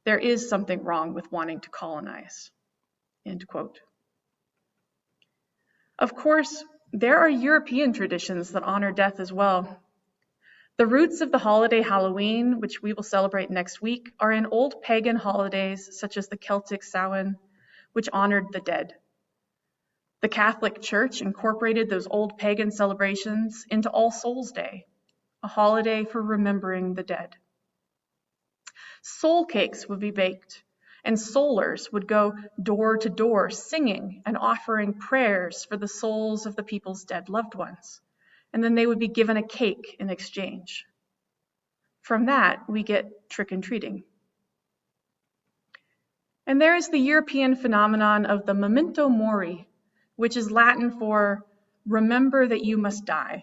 There is something wrong with wanting to colonize," end quote. Of course, there are European traditions that honor death as well. The roots of the holiday Halloween, which we will celebrate next week, are in old pagan holidays such as the Celtic Samhain, which honored the dead. The Catholic Church incorporated those old pagan celebrations into All Souls' Day, a holiday for remembering the dead. Soul cakes would be baked, and soulers would go door to door singing and offering prayers for the souls of the people's dead loved ones, and then they would be given a cake in exchange. From that, we get trick-and-treating. And there is the European phenomenon of the Memento Mori, which is Latin for remember that you must die.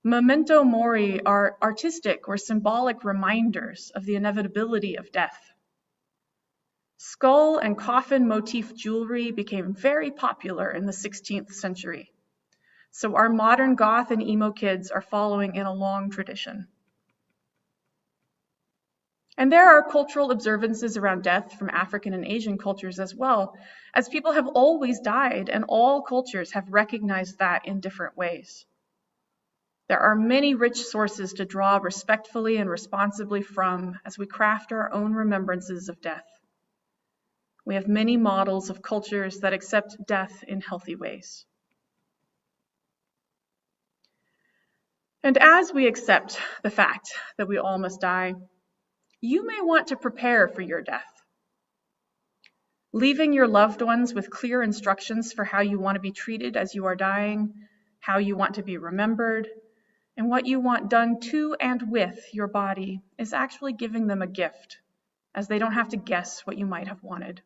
Memento Mori are artistic or symbolic reminders of the inevitability of death. Skull and coffin motif jewelry became very popular in the 16th century. So our modern goth and emo kids are following in a long tradition. And there are cultural observances around death from African and Asian cultures as well, as people have always died and all cultures have recognized that in different ways. There are many rich sources to draw respectfully and responsibly from as we craft our own remembrances of death. We have many models of cultures that accept death in healthy ways. And as we accept the fact that we all must die, you may want to prepare for your death. Leaving your loved ones with clear instructions for how you want to be treated as you are dying, how you want to be remembered, and what you want done to and with your body is actually giving them a gift, as they don't have to guess what you might have wanted.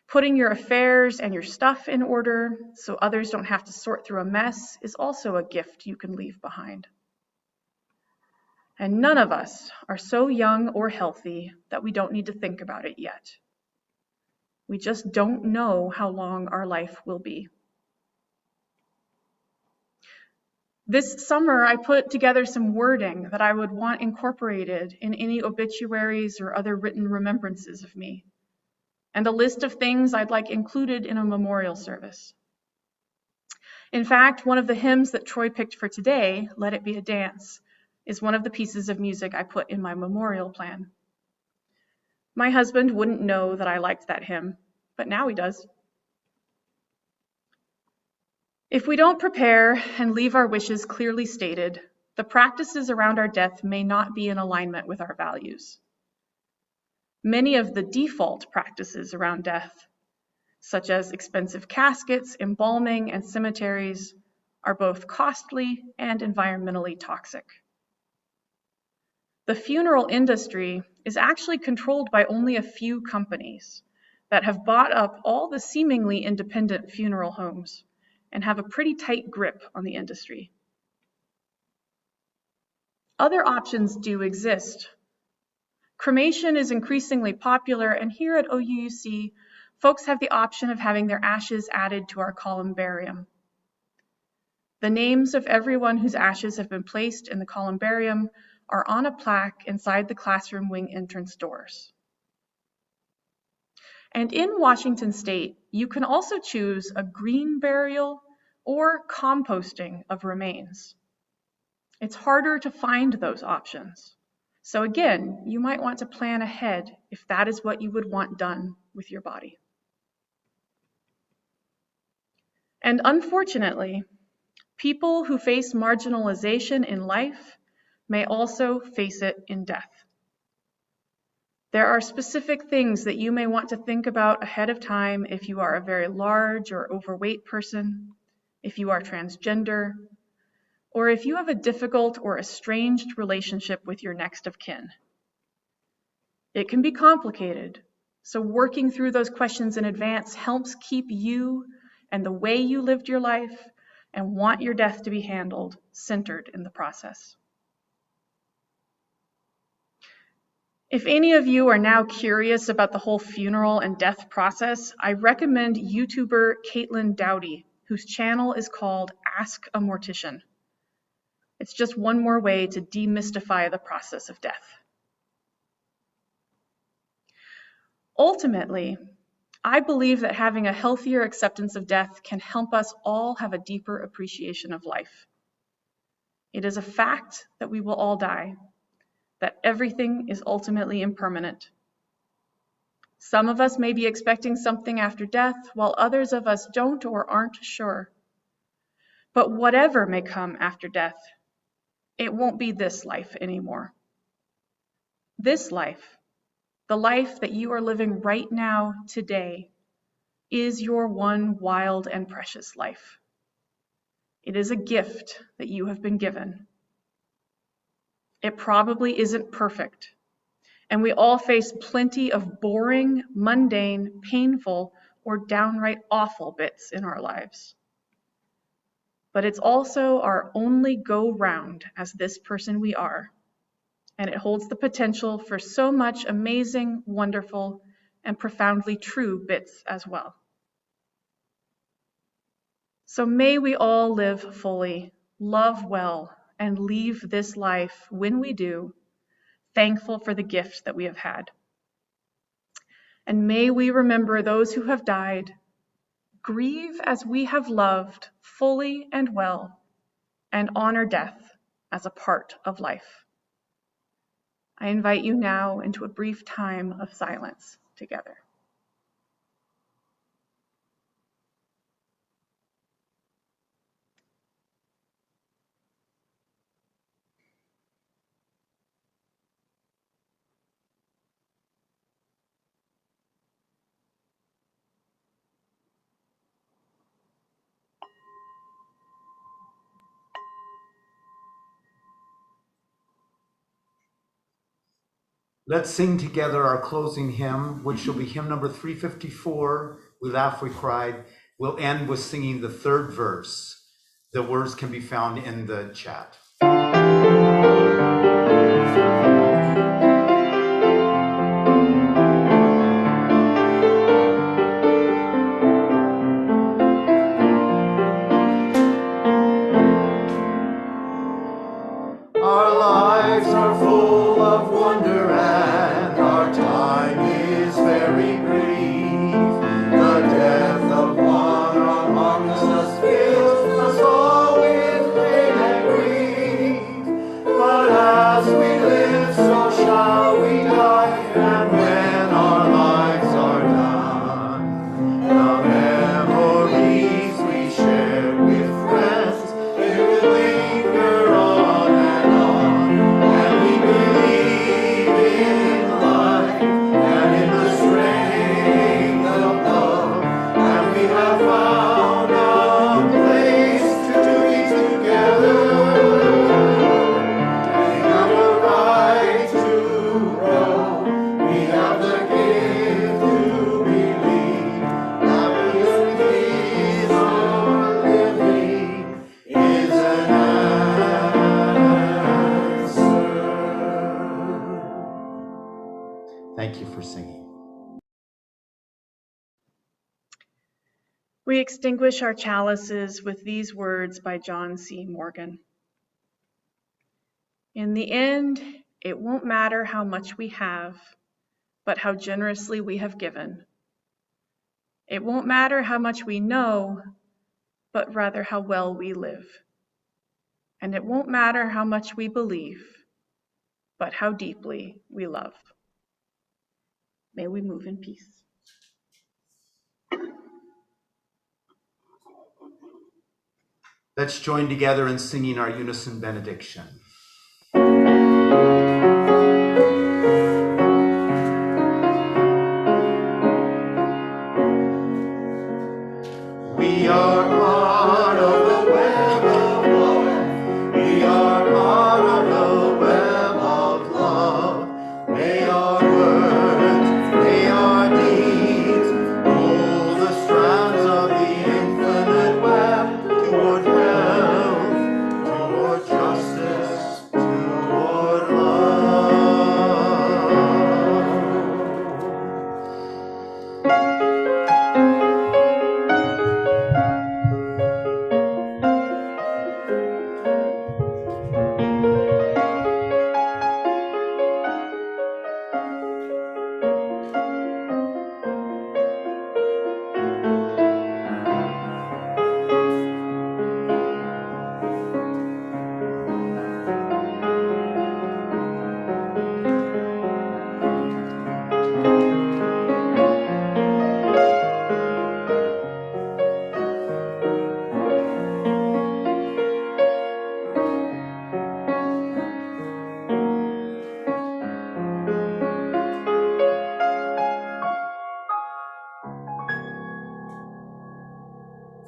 Putting your affairs and your stuff in order so others don't have to sort through a mess is also a gift you can leave behind. And none of us are so young or healthy that we don't need to think about it yet. We just don't know how long our life will be. This summer, I put together some wording that I would want incorporated in any obituaries or other written remembrances of me, and a list of things I'd like included in a memorial service. In fact, one of the hymns that Troy picked for today, Let It Be a Dance, is one of the pieces of music I put in my memorial plan. My husband wouldn't know that I liked that hymn, but now he does. If we don't prepare and leave our wishes clearly stated, the practices around our death may not be in alignment with our values. Many of the default practices around death, such as expensive caskets, embalming, and cemeteries, are both costly and environmentally toxic. The funeral industry is actually controlled by only a few companies that have bought up all the seemingly independent funeral homes and have a pretty tight grip on the industry. Other options do exist. Cremation is increasingly popular, and here at OUUC, folks have the option of having their ashes added to our columbarium. The names of everyone whose ashes have been placed in the columbarium are on a plaque inside the classroom wing entrance doors. And in Washington State, you can also choose a green burial or composting of remains. It's harder to find those options. So again, you might want to plan ahead if that is what you would want done with your body. And unfortunately, people who face marginalization in life may also face it in death. There are specific things that you may want to think about ahead of time if you are a very large or overweight person, if you are transgender, or if you have a difficult or estranged relationship with your next of kin. It can be complicated, so working through those questions in advance helps keep you and the way you lived your life and want your death to be handled centered in the process. If any of you are now curious about the whole funeral and death process, I recommend YouTuber Caitlin Dowdy, whose channel is called Ask a Mortician. It's just one more way to demystify the process of death. Ultimately, I believe that having a healthier acceptance of death can help us all have a deeper appreciation of life. It is a fact that we will all die, that everything is ultimately impermanent. Some of us may be expecting something after death, while others of us don't or aren't sure. But whatever may come after death, it won't be this life anymore. This life, the life that you are living right now, today, is your one wild and precious life. It is a gift that you have been given. It probably isn't perfect, and we all face plenty of boring, mundane, painful, or downright awful bits in our lives. But it's also our only go-round as this person we are, and it holds the potential for so much amazing, wonderful, and profoundly true bits as well. So may we all live fully, love well, and leave this life, when we do, thankful for the gift that we have had. And may we remember those who have died, grieve as we have loved fully and well, and honor death as a part of life. I invite you now into a brief time of silence together. Let's sing together our closing hymn, which will be hymn number 354, We Laugh, We Cried. We'll end with singing the third verse. The words can be found in the chat. Our lives are full of wonder and our time is very brief. The death of one amongst us fills us all with pain and grief. But as we live, so shall we die, and when our lives are done, the memories we share with friends, they will linger on and on. And we believe in life and in the strength of love, and we have found a place to be together. We have the right to grow, we have the gift to believe. Happiness is our living, is an answer. Thank you for singing. We extinguish our chalices with these words by John C. Morgan. In the end, it won't matter how much we have, but how generously we have given. It won't matter how much we know, but rather how well we live. And it won't matter how much we believe, but how deeply we love. May we move in peace. Let's join together in singing our unison benediction.